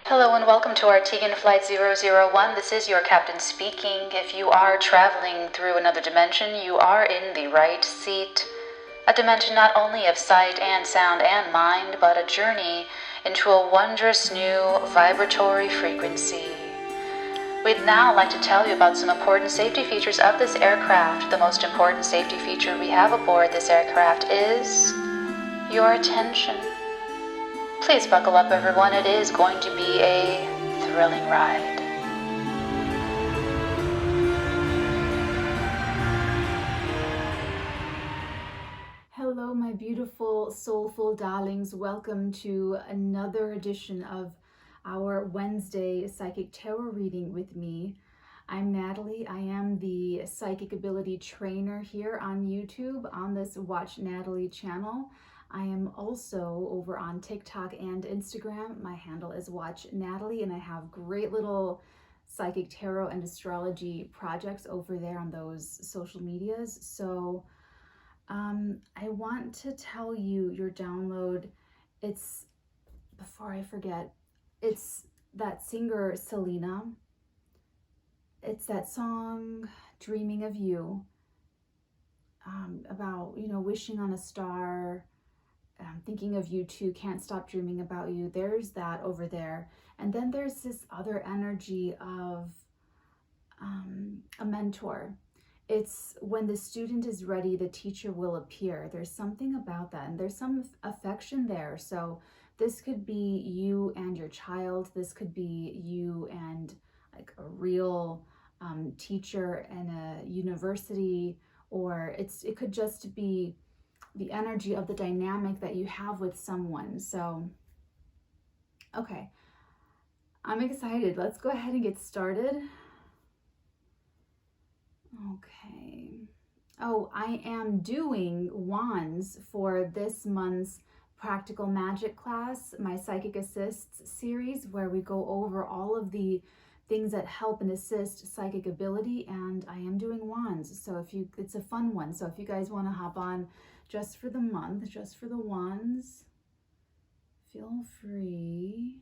Hello and welcome to TheArteagan Flight 001. This is your captain speaking. If you are traveling through another dimension, you are in the right seat. A dimension not only of sight and sound and mind, but a journey into a wondrous new vibratory frequency. We'd now like to tell you about some important safety features of this aircraft. The most important safety feature we have aboard this aircraft is your attention. Please buckle up, everyone. It is going to be a thrilling ride. Hello, my beautiful, soulful darlings. Welcome to another edition of our Wednesday Psychic Tarot reading with me. I'm Natalie. I am the Psychic Ability Trainer here on YouTube on this Watch Natalie channel. I am also over on TikTok and Instagram. My handle is Watch Natalie, and I have great little psychic tarot and astrology projects over there on those social medias. So I want to tell you your download. It's, before I forget, it's that singer Selena. It's that song Dreaming of You, about, wishing on a star. Thinking of you too, can't stop dreaming about you. There's that over there. And then there's this other energy of a mentor. It's when the student is ready, the teacher will appear. There's something about that, and there's some affection there. So this could be you and your child. This could be you and like a real teacher in a university, or it could just be the energy of the dynamic that you have with someone. So, okay, I'm excited. Let's go ahead and get started. Okay. Oh, I am doing wands for this month's Practical Magic class, my Psychic Assists series, where we go over all of the things that help and assist psychic ability, and I am doing wands. So it's a fun one. So if you guys want to hop on just for the month, just for the wands, feel free.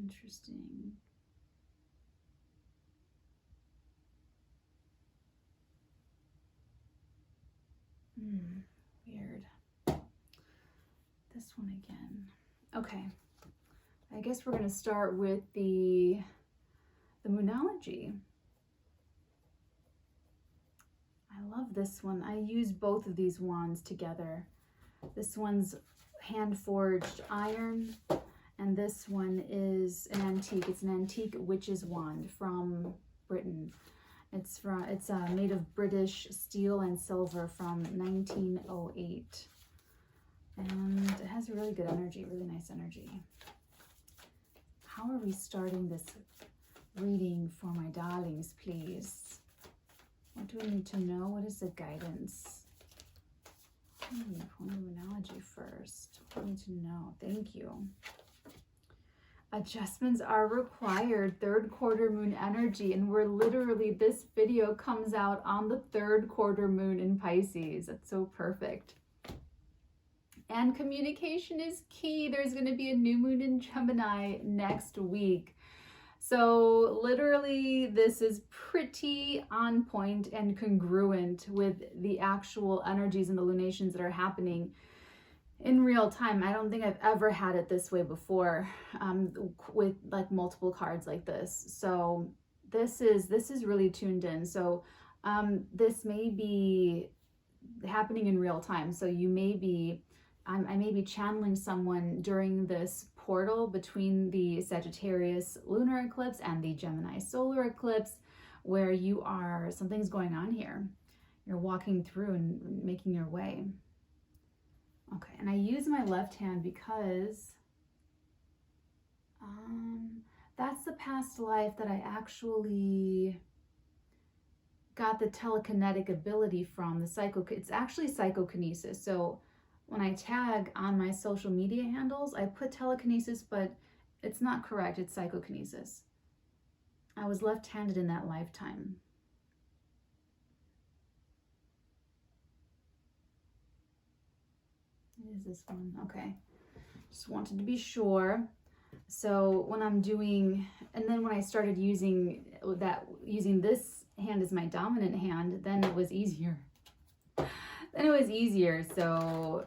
Interesting. Weird. This one again. Okay. I guess we're going to start with the Moonology. I love this one. I use both of these wands together. This one's hand-forged iron, and this one is an antique. It's an antique witch's wand from Britain. It's made of British steel and silver from 1908. And it has a really good energy, really nice energy. How are we starting this reading for my darlings, please? What do we need to know? What is the guidance? Moonology first. What do we need to know? Thank you. Adjustments are required. Third quarter moon energy. And we're literally, this video comes out on the third quarter moon in Pisces. That's so perfect. And communication is key. There's going to be a new moon in Gemini next week. So literally, this is pretty on point and congruent with the actual energies and the lunations that are happening in real time. I don't think I've ever had it this way before, with like multiple cards like this. So this is really tuned in. So this may be happening in real time. So you may be, I may be channeling someone during this portal between the Sagittarius lunar eclipse and the Gemini solar eclipse, where something's going on here. You're walking through and making your way. Okay, and I use my left hand because that's the past life that I actually got the telekinetic ability from. It's actually psychokinesis. So when I tag on my social media handles, I put telekinesis, but it's not correct. It's psychokinesis. I was left-handed in that lifetime. It is this one. Okay. Just wanted to be sure. So when I'm doing, and then when I started using this hand as my dominant hand, then it was easier. So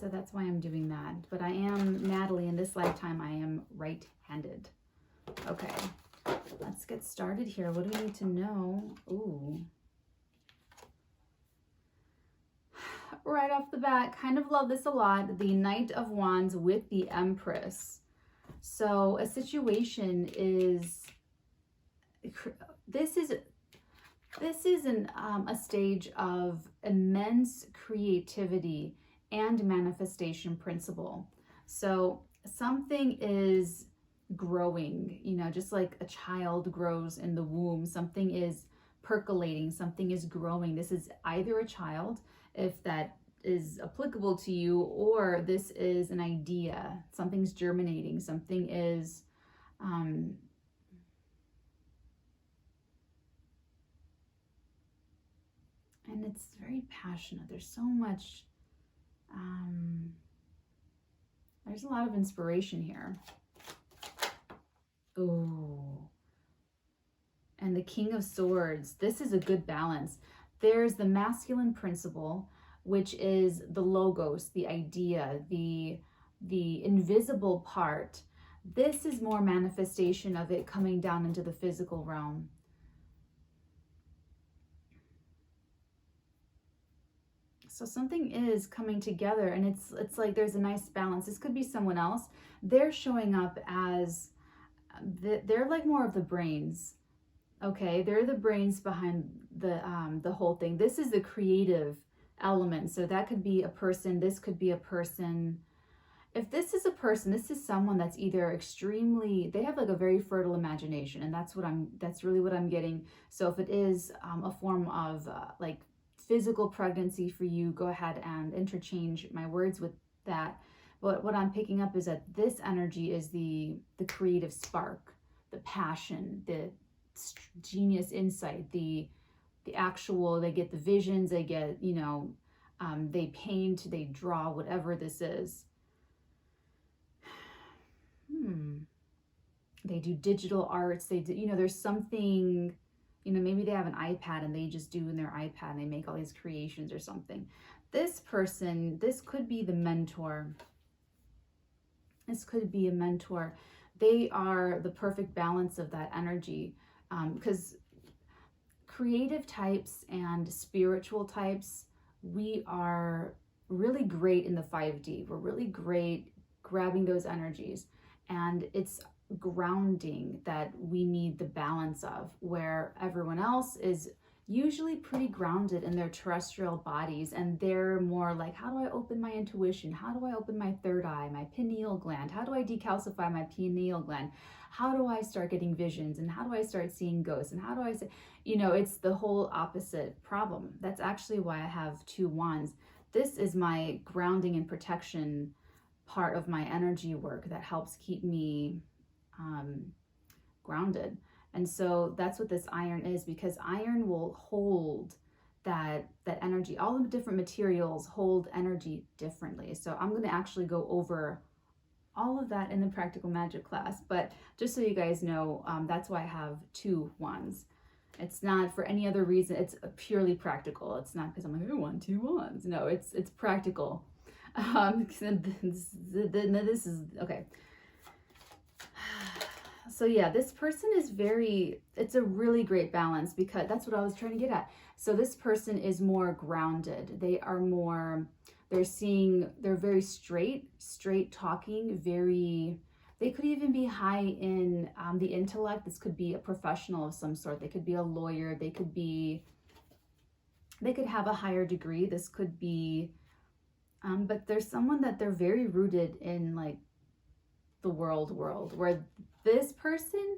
that's why I'm doing that. But I am Natalie. In this lifetime, I am right-handed. Okay, let's get started here. What do we need to know? Ooh. Right off the bat, kind of love this a lot. The Knight of Wands with the Empress. So a situation is, this is a stage of immense creativity and manifestation principle. So something is growing, you know, just like a child grows in the womb, something is percolating, something is growing. This is either a child, if that is applicable to you, or this is an idea, something's germinating, something is and it's very passionate. There's so much there's a lot of inspiration here. Oh, and the King of Swords. This is a good balance. There's the masculine principle, which is the logos, the idea, the invisible part. This is more manifestation of it coming down into the physical realm. So something is coming together, and it's like there's a nice balance. This could be someone else. They're showing up as, they're like more of the brains. Okay, they're the brains behind the whole thing. This is the creative element. So that could be a person. This could be a person. If this is a person, this is someone that's either extremely, they have like a very fertile imagination, and that's really what I'm getting. So if it is a form of like physical pregnancy for you, go ahead and interchange my words with that. But what I'm picking up is that this energy is the creative spark, the passion, the genius insight, the actual, they get the visions, they get, you know, they paint, they draw, whatever this is. They do digital arts, they do, you know, there's something, you know, maybe they have an iPad and they just do in their iPad and they make all these creations or something. This person, this could be the mentor. This could be a mentor. They are the perfect balance of that energy, because creative types and spiritual types, we are really great in the 5D. We're really great grabbing those energies, and it's grounding that we need the balance of, where everyone else is usually pretty grounded in their terrestrial bodies, and they're more like, how do I open my intuition? How do I open my third eye, my pineal gland? How do I decalcify my pineal gland? How do I start getting visions? And how do I start seeing ghosts? And how do I say, you know, it's the whole opposite problem. That's actually why I have 2 wands. This is my grounding and protection part of my energy work that helps keep me grounded. And so that's what this iron is, because iron will hold that energy. All the different materials hold energy differently. So I'm going to actually go over all of that in the practical magic class, but just so you guys know, that's why I have 2 wands. It's not for any other reason. It's purely practical. It's not because I'm like, I want 2 wands. No, it's practical. This is okay. So yeah, this person is it's a really great balance, because that's what I was trying to get at. So this person is more grounded. They are more, they're very straight talking, they could even be high in the intellect. This could be a professional of some sort. They could be a lawyer. They could have a higher degree. This could be, but there's someone that they're very rooted in, like the world, where this person,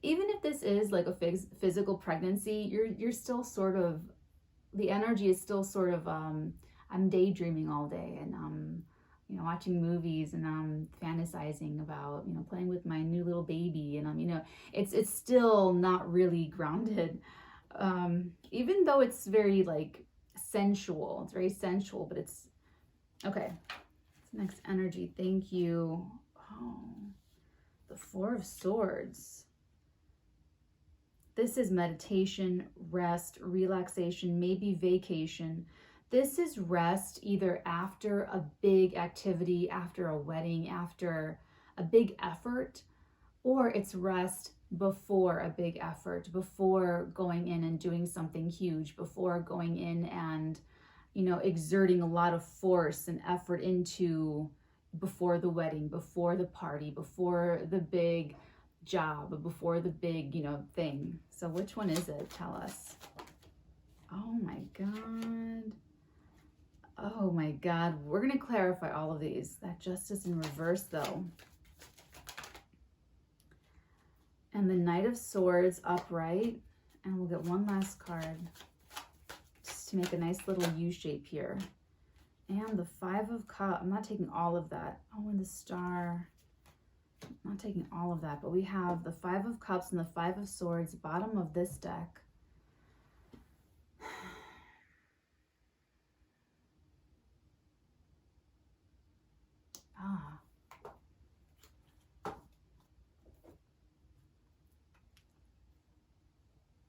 even if this is like a physical pregnancy, you're still sort of, the energy is still sort of, I'm daydreaming all day, and you know, watching movies, and fantasizing about, you know, playing with my new little baby, and you know, it's still not really grounded, even though it's very like sensual. It's very sensual, but it's okay. Next energy. Thank you. Oh, The Four of Swords. This is meditation, rest, relaxation, maybe vacation. This is rest either after a big activity, after a wedding, after a big effort, or it's rest before a big effort, before going in and doing something huge, before going in and, you know, exerting a lot of force and effort into before the wedding, before the party, before the big job, before the big, you know, thing. So which one is it? Tell us. Oh my God. Oh my God. We're going to clarify all of these. That Justice in reverse though. And the Knight of Swords upright. And we'll get one last card just to make a nice little U shape here. And the Five of Cups. I'm not taking all of that. Oh, and the Star. I'm not taking all of that, but we have the Five of Cups and the Five of Swords, bottom of this deck. Ah.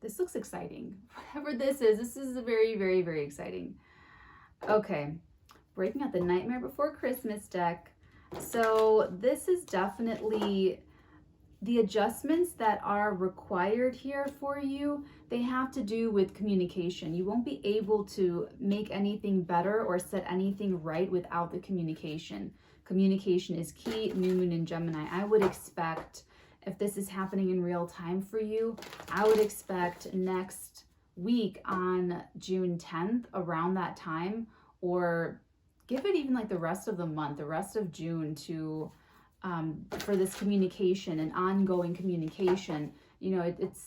This looks exciting. Whatever this is very, very, very exciting. Okay, breaking out the Nightmare Before Christmas deck. So this is definitely the adjustments that are required here for you. They have to do with communication. You won't be able to make anything better or set anything right without the communication. Communication is key. New Moon in Gemini. I would expect, if this is happening in real time for you, I would expect next week on June 10th, around that time, or give it even like the rest of the month, the rest of June to for this communication and ongoing communication. You know, it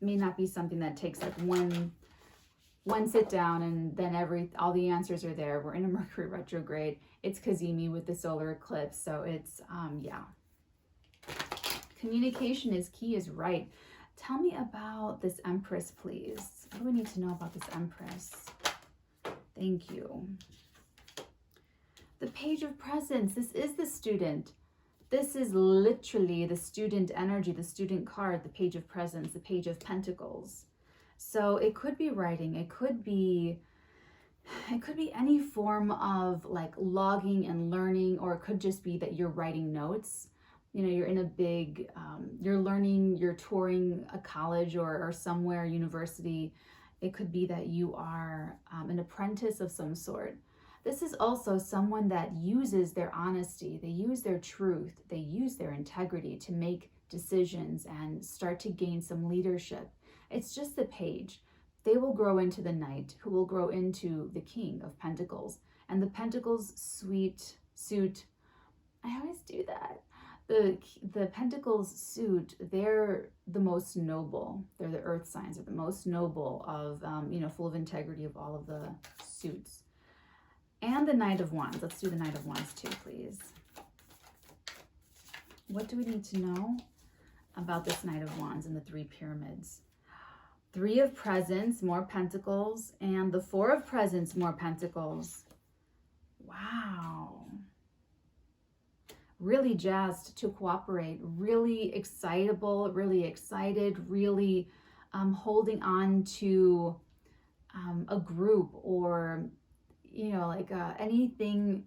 may not be something that takes like one sit down and then all the answers are there. We're in a Mercury retrograde. It's Kazemi with the solar eclipse. So it's, yeah. Communication is key, is right. Tell me about this Empress, please. What do we need to know about this Empress? Thank you. The Page of Presents. This is the student. This is literally the student energy, the student card, the Page of Presents, the Page of Pentacles. So it could be writing. It could be any form of like logging and learning, or it could just be that you're writing notes. You know, you're in a big, you're learning, you're touring a college or somewhere, university. It could be that you are an apprentice of some sort. This is also someone that uses their honesty, they use their truth, they use their integrity to make decisions and start to gain some leadership. It's just the Page. They will grow into the Knight, who will grow into the King of Pentacles. And the Pentacles suit, I always do that. The Pentacles suit, they're the most noble. They're the earth signs, are the most noble of, you know, full of integrity of all of the suits. And the Knight of Wands. Let's do the Knight of Wands too, please. What do we need to know about this Knight of Wands and the Three Pyramids? Three of Presents, more Pentacles, and the Four of Presents, more Pentacles. Wow. Really jazzed to cooperate, really excitable, really excited, really holding on to a group, or, you know, like anything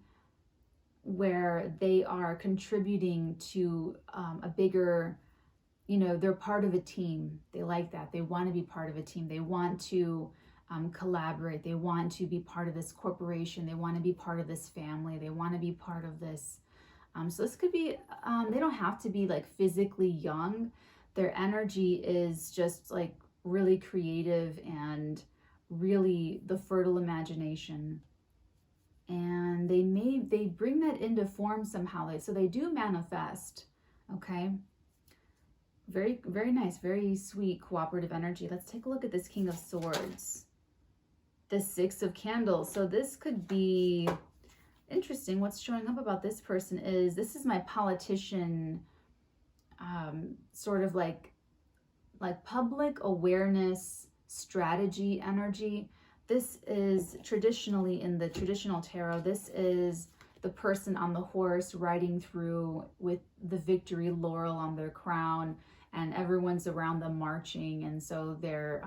where they are contributing to a bigger, you know, they're part of a team. They like that. They want to be part of a team. They want to collaborate. They want to be part of this corporation. They want to be part of this family. They want to be part of this. So this could be, they don't have to be like physically young. Their energy is just like really creative and really the fertile imagination. And they bring that into form somehow. So they do manifest, okay? Very, very nice, very sweet, cooperative energy. Let's take a look at this King of Swords. The Six of Candles. So this could be interesting. What's showing up about this person is, this is my politician, sort of like public awareness strategy energy. This is traditionally in the traditional tarot, this is the person on the horse riding through with the victory laurel on their crown, and everyone's around them marching, and so they're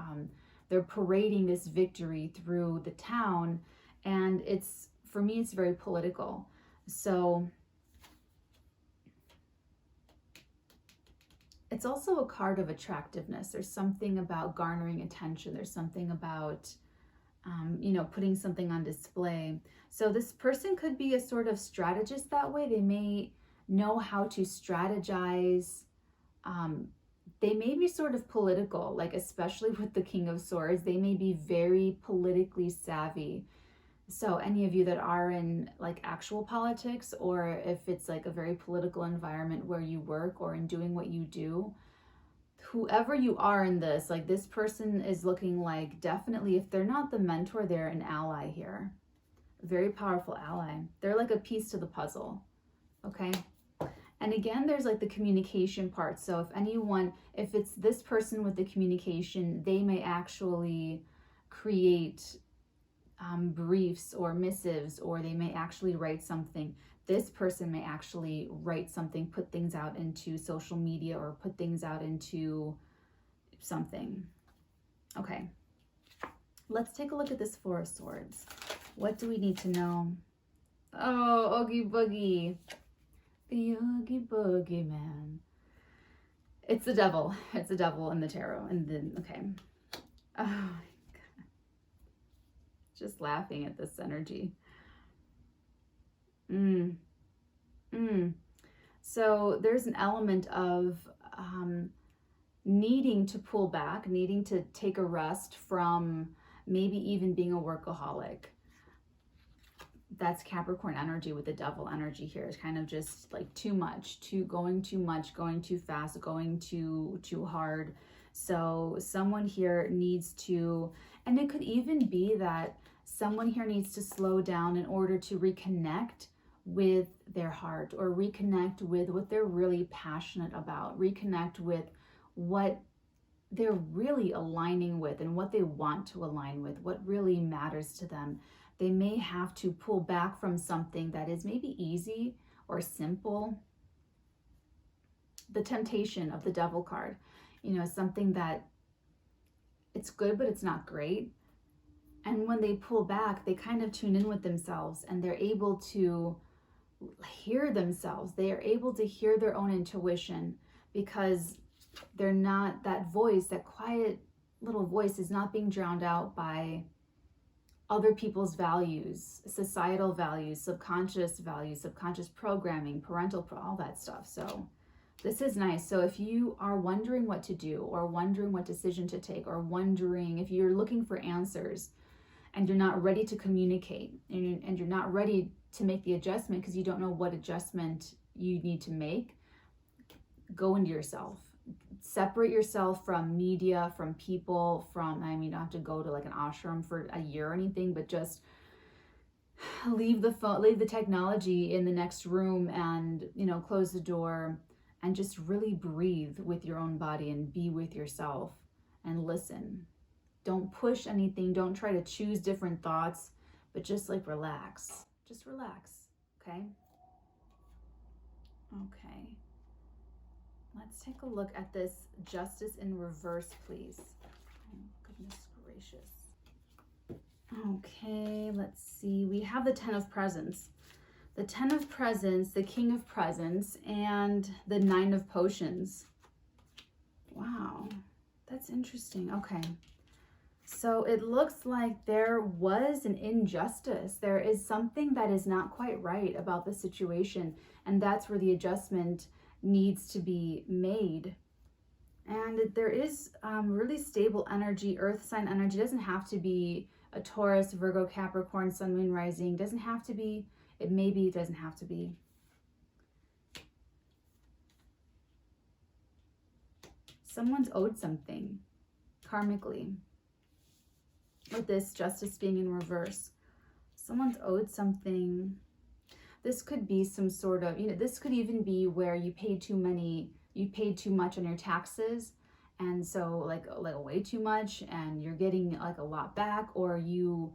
parading this victory through the town, and it's, for me, it's very political. So it's also a card of attractiveness. There's something about garnering attention. There's something about, you know, putting something on display. So this person could be a sort of strategist that way. They may know how to strategize. They may be sort of political, like especially with the King of Swords, they may be very politically savvy. So any of you that are in like actual politics, or if it's like a very political environment where you work or in doing what you do, whoever you are in this, like this person is looking like, definitely, if they're not the mentor, they're an ally here. A very powerful ally. They're like a piece to the puzzle. Okay. And again, there's like the communication part. So if it's this person with the communication, they may actually create briefs or missives, or they may actually write something. This person may actually write something, put things out into social media, or put things out into something. Okay, let's take a look at this Four of Swords. What do we need to know? Oh, Oogie Boogie. The Oogie Boogie Man. It's the devil. It's the devil in the tarot. And then, okay. Oh, just laughing at this energy. So there's an element of needing to pull back, needing to take a rest from maybe even being a workaholic. That's Capricorn energy with the devil energy here. It's kind of just like too much, going too fast, going too hard. So someone here needs to, and it could even be that someone here needs to slow down in order to reconnect with their heart, or reconnect with what they're really passionate about, reconnect with what they're really aligning with and what they want to align with, what really matters to them. They may have to pull back from something that is maybe easy or simple. The temptation of the devil card, you know, something that it's good, but it's not great. And when they pull back, they kind of tune in with themselves, and they're able to hear themselves. They are able to hear their own intuition, because they're not, that voice, that quiet little voice is not being drowned out by other people's values, societal values, subconscious programming, all that stuff. So this is nice. So if you are wondering what to do, or wondering what decision to take, or wondering if you're looking for answers and you're not ready to communicate, and you're not ready to make the adjustment because you don't know what adjustment you need to make, go into yourself. Separate yourself from media, from people, from, I mean, you don't have to go to like an ashram for a year or anything, but just leave the phone, leave the technology in the next room, and, you know, close the door, and just really breathe with your own body and be with yourself and listen. Don't push anything. Don't try to choose different thoughts, but just like relax. Just relax, okay? Okay. Let's take a look at this Justice in reverse, please. Oh, goodness gracious. Okay, let's see. We have the Ten of Presents. The Ten of Presents, the King of Presents, and the Nine of Potions. Wow, that's interesting. Okay. So it looks like there was an injustice. There is something that is not quite right about the situation, and that's where the adjustment needs to be made. And there is really stable energy, earth sign energy. It doesn't have to be a Taurus, Virgo, Capricorn, Sun, Moon, Rising. It doesn't have to be. It maybe it doesn't have to be. Someone's owed something karmically. With this Justice being in reverse, someone's owed something. This could be some sort of, you know, this could even be where you paid too much on your taxes, and so like way too much, and you're getting like a lot back, or you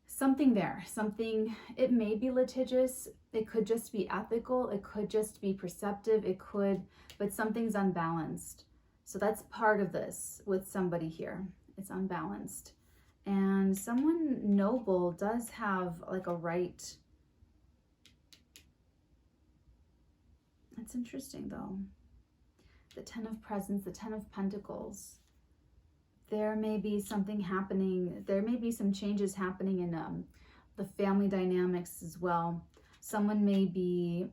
something there, something, it may be litigious, it could just be ethical, it could just be perceptive, it could, but something's unbalanced. So that's part of this with somebody here. It's unbalanced. And someone noble does have like a right. That's interesting though. The Ten of Presents, the Ten of Pentacles. There may be something happening. There may be some changes happening in the family dynamics as well. Someone may be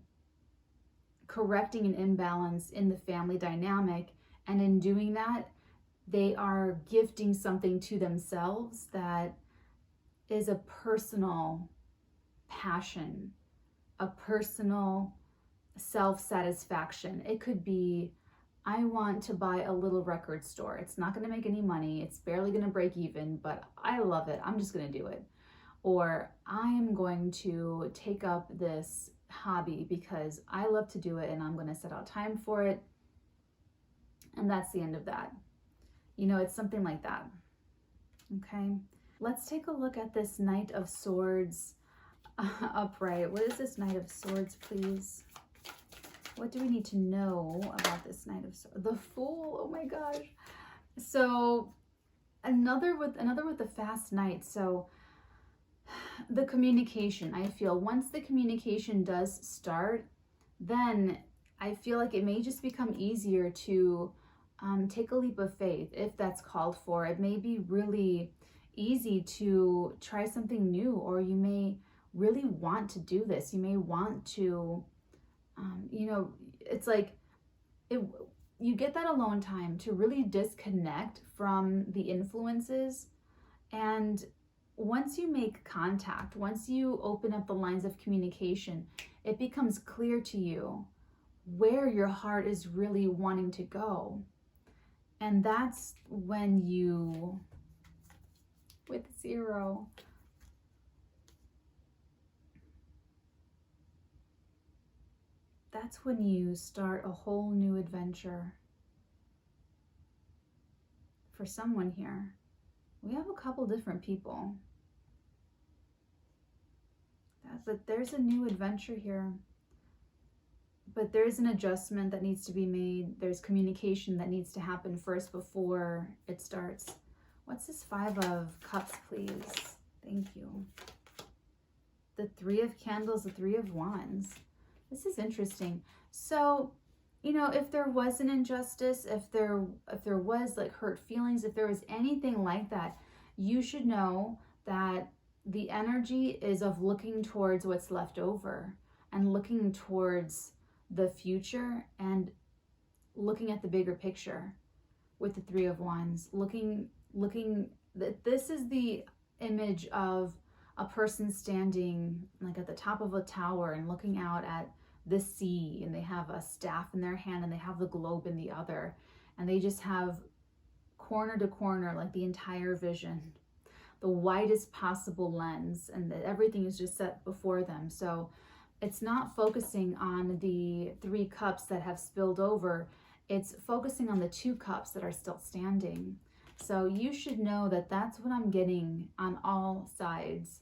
correcting an imbalance in the family dynamic, and in doing that, they are gifting something to themselves that is a personal passion, a personal self-satisfaction. It could be, I want to buy a little record store. It's not going to make any money. It's barely going to break even, but I love it. I'm just going to do it. Or I am going to take up this hobby because I love to do it and I'm going to set out time for it. And that's the end of that. You know, it's something like that. Okay. Let's take a look at this Knight of Swords upright. What is this Knight of Swords, please? What do we need to know about this Knight of Swords? The Fool. Oh my gosh. So another with the fast Knight. So the communication, I feel once the communication does start, then I feel like it may just become easier to take a leap of faith if that's called for. It may be really easy to try something new, or you may really want to do this. You may want to, you know, it's like you get that alone time to really disconnect from the influences. And once you make contact, once you open up the lines of communication, it becomes clear to you where your heart is really wanting to go. And that's when you, with 0, that's when you start a whole new adventure. For someone here, we have a couple different people. But there's a new adventure here. But there's an adjustment that needs to be made. There's communication that needs to happen first before it starts. What's this 5 of Cups, please? Thank you. The 3 of Candles, the 3 of Wands. This is interesting. So, you know, if there was an injustice, if there was like hurt feelings, if there was anything like that, you should know that the energy is of looking towards what's left over and looking towards the future and looking at the bigger picture with the 3 of Wands. This is the image of a person standing like at the top of a tower and looking out at the sea, and they have a staff in their hand and they have the globe in the other, and they just have corner to corner like the entire vision, the widest possible lens, and that everything is just set before them. So it's not focusing on the 3 cups that have spilled over. It's focusing on the 2 cups that are still standing. So you should know that that's what I'm getting on all sides.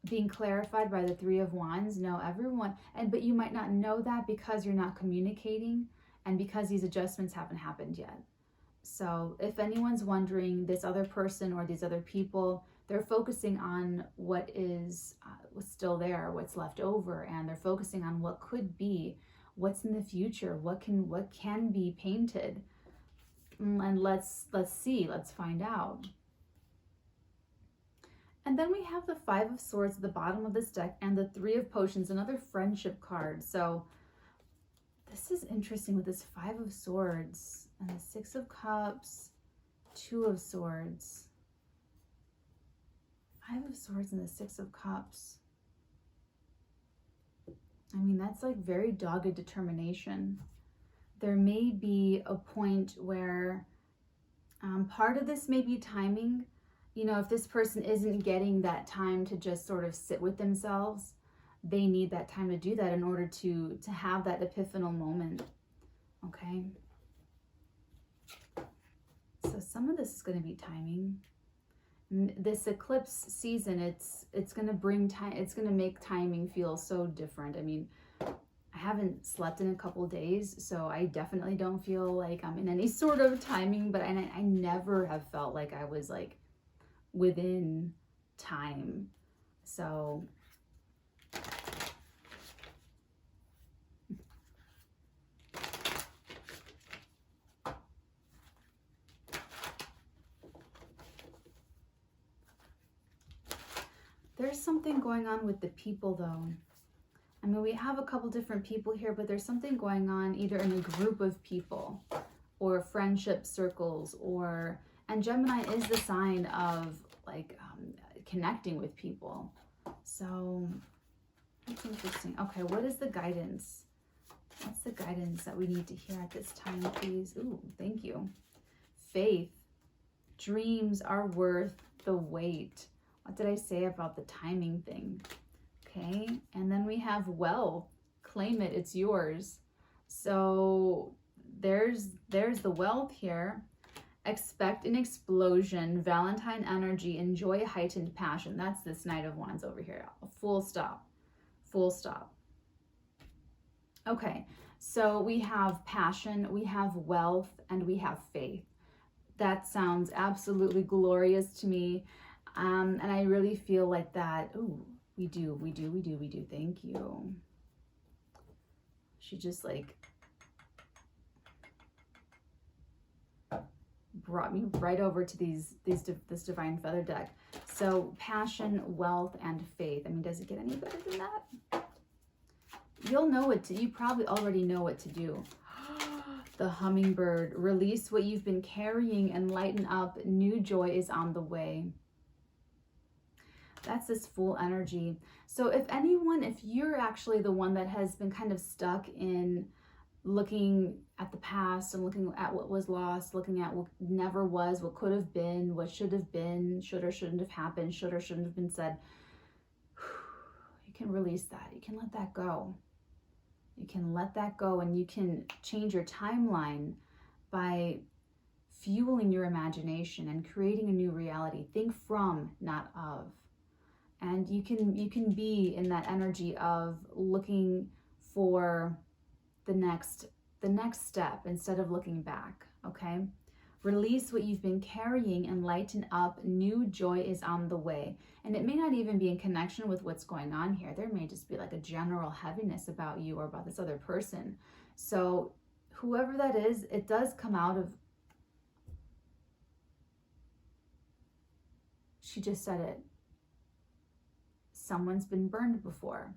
Being clarified by the 3 of Wands. No, everyone, but you might not know that because you're not communicating and because these adjustments haven't happened yet. So if anyone's wondering, this other person or these other people, they're focusing on what is what's still there, what's left over, and they're focusing on what could be, what's in the future, what can be painted. And let's see, let's find out. And then we have the 5 of Swords at the bottom of this deck and the 3 of Potions, another friendship card. So this is interesting with this 5 of Swords and the 6 of Cups, 2 of Swords, 5 of Swords and the 6 of Cups. I mean, that's like very dogged determination. There may be a point where part of this may be timing. You know, if this person isn't getting that time to just sort of sit with themselves, they need that time to do that in order to have that epiphanal moment. Okay. So some of this is going to be timing. This eclipse season, it's going to bring time, it's going to make timing feel so different. I mean, I haven't slept in a couple of days, so I definitely don't feel like I'm in any sort of timing, but I never have felt like I was like within time. So there's something going on with the people though. I mean, we have a couple different people here, but there's something going on either in a group of people or friendship circles, or, and Gemini is the sign of like connecting with people. So that's interesting. Okay, what is the guidance? What's the guidance that we need to hear at this time, please? Ooh, thank you. Faith. Dreams are worth the wait. What did I say about the timing thing? Okay, and then we have wealth. Claim it, it's yours. So there's the wealth here. Expect an explosion, Valentine energy, enjoy heightened passion. That's this Knight of Wands over here. Full stop. Full stop. Okay, so we have passion, we have wealth, and we have faith. That sounds absolutely glorious to me. And I really feel like that. Ooh, we do. Thank you. She just like brought me right over to this divine feather deck. So passion, wealth, and faith. I mean, does it get any better than that? You'll know it. You probably already know what to do. The hummingbird. Release what you've been carrying and lighten up. New joy is on the way. That's this full energy. So if you're actually the one that has been kind of stuck in looking at the past and looking at what was lost, looking at what never was, what could have been, what should have been, should or shouldn't have happened, should or shouldn't have been said, you can release that. You can let that go. You can let that go, and you can change your timeline by fueling your imagination and creating a new reality. Think from, not of. And you can be in that energy of looking for the next step instead of looking back, okay? Release what you've been carrying and lighten up. New joy is on the way. And it may not even be in connection with what's going on here. There may just be like a general heaviness about you or about this other person. So whoever that is, it does come out of, she just said it. Someone's been burned before.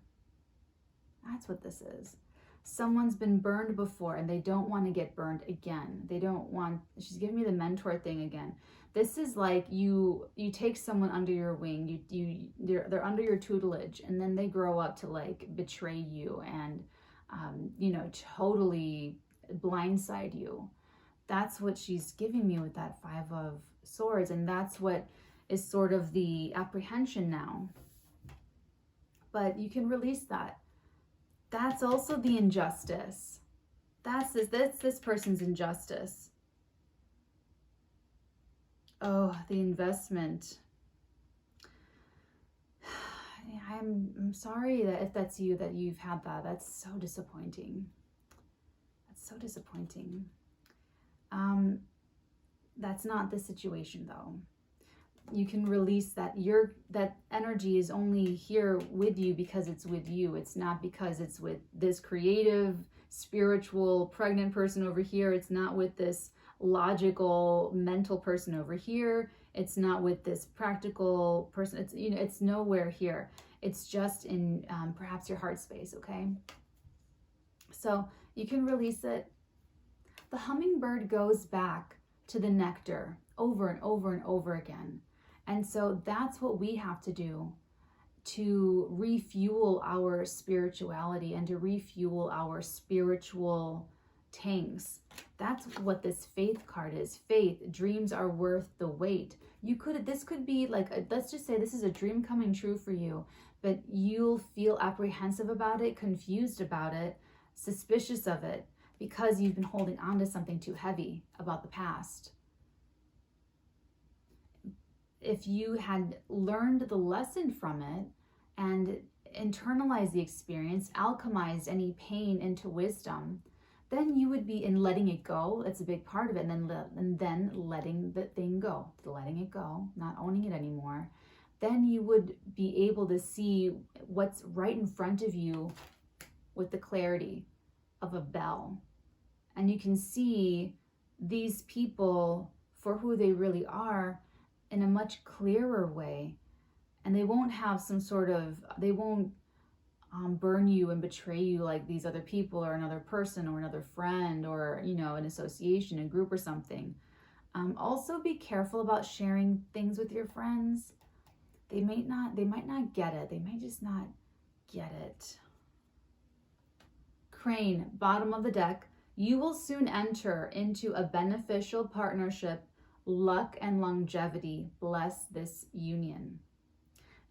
That's what this is. Someone's been burned before and they don't want to get burned again. They don't want, she's giving me the mentor thing again. This is like you take someone under your wing, they're under your tutelage, and then they grow up to like betray you and totally blindside you. That's what she's giving me with that 5 of Swords, and that's what is sort of the apprehension now. But you can release that. That's also the injustice. That's this person's injustice. Oh, the investment. I'm sorry that if that's you, that you've had that. That's so disappointing. That's so disappointing. That's not the situation though. You can release that. That energy is only here with you because it's with you. It's not because it's with this creative, spiritual, pregnant person over here. It's not with this logical, mental person over here. It's not with this practical person. It's it's nowhere here. It's just in perhaps your heart space. Okay. So you can release it. The hummingbird goes back to the nectar over and over and over again. And so that's what we have to do to refuel our spirituality and to refuel our spiritual tanks. That's what this faith card is. Faith, dreams are worth the wait. This could be like, let's just say this is a dream coming true for you, but you'll feel apprehensive about it, confused about it, suspicious of it, because you've been holding on to something too heavy about the past. if you had learned the lesson from it and internalized the experience, alchemized any pain into wisdom, then you would be in letting it go. That's a big part of it. And then letting the thing go, letting it go, not owning it anymore. Then you would be able to see what's right in front of you with the clarity of a bell. And you can see these people for who they really are in a much clearer way. And they won't have some sort of, they won't burn you and betray you like these other people or another person or another friend or, you know, an association, a group or something. Also be careful about sharing things with your friends. They might not get it. They may just not get it. Crane, bottom of the deck. You will soon enter into a beneficial partnership. Luck and longevity bless this union.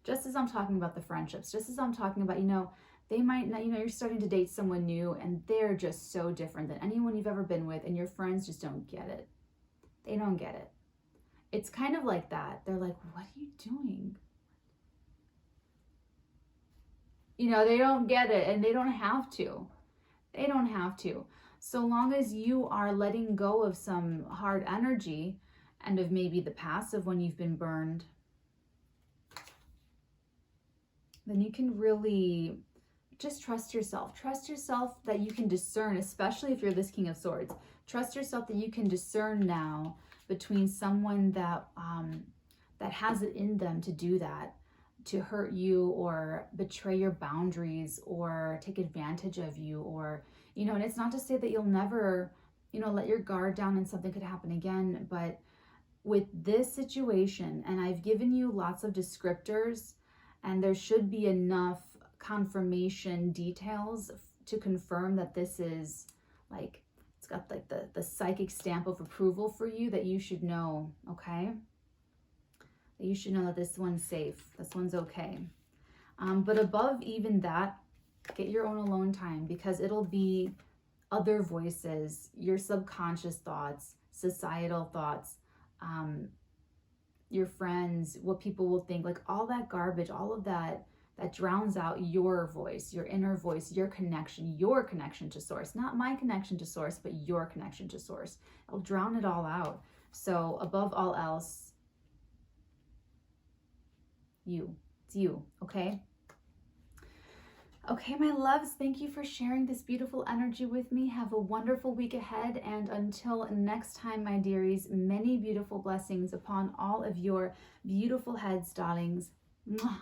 Just as I'm talking about the friendships, just as I'm talking about, you know, they might not, you know, you're starting to date someone new and they're just so different than anyone you've ever been with, and your friends just don't get it. They don't get it. It's kind of like that. They're like, what are you doing? You know, they don't get it, and they don't have to. They don't have to. So long as you are letting go of some hard energy and of maybe the past of when you've been burned, then you can really just trust yourself. Trust yourself that you can discern, especially if you're this King of Swords. Trust yourself that you can discern now between someone that that has it in them to do that, to hurt you or betray your boundaries or take advantage of you, or, you know, and it's not to say that you'll never, you know, let your guard down and something could happen again, but with this situation, and I've given you lots of descriptors, and there should be enough confirmation details to confirm that this is like, it's got like the psychic stamp of approval for you, that you should know, okay? That you should know that this one's safe, this one's okay. But above even that, get your own alone time, because it'll be other voices, your subconscious thoughts, societal thoughts, your friends, what people will think, like all that garbage, all of that drowns out your voice, your inner voice, your connection to source, not my connection to source, but your connection to source. It'll drown it all out. So above all else, it's you, okay? Okay, my loves, thank you for sharing this beautiful energy with me. Have a wonderful week ahead, and until next time, my dearies, many beautiful blessings upon all of your beautiful heads, darlings. Mwah.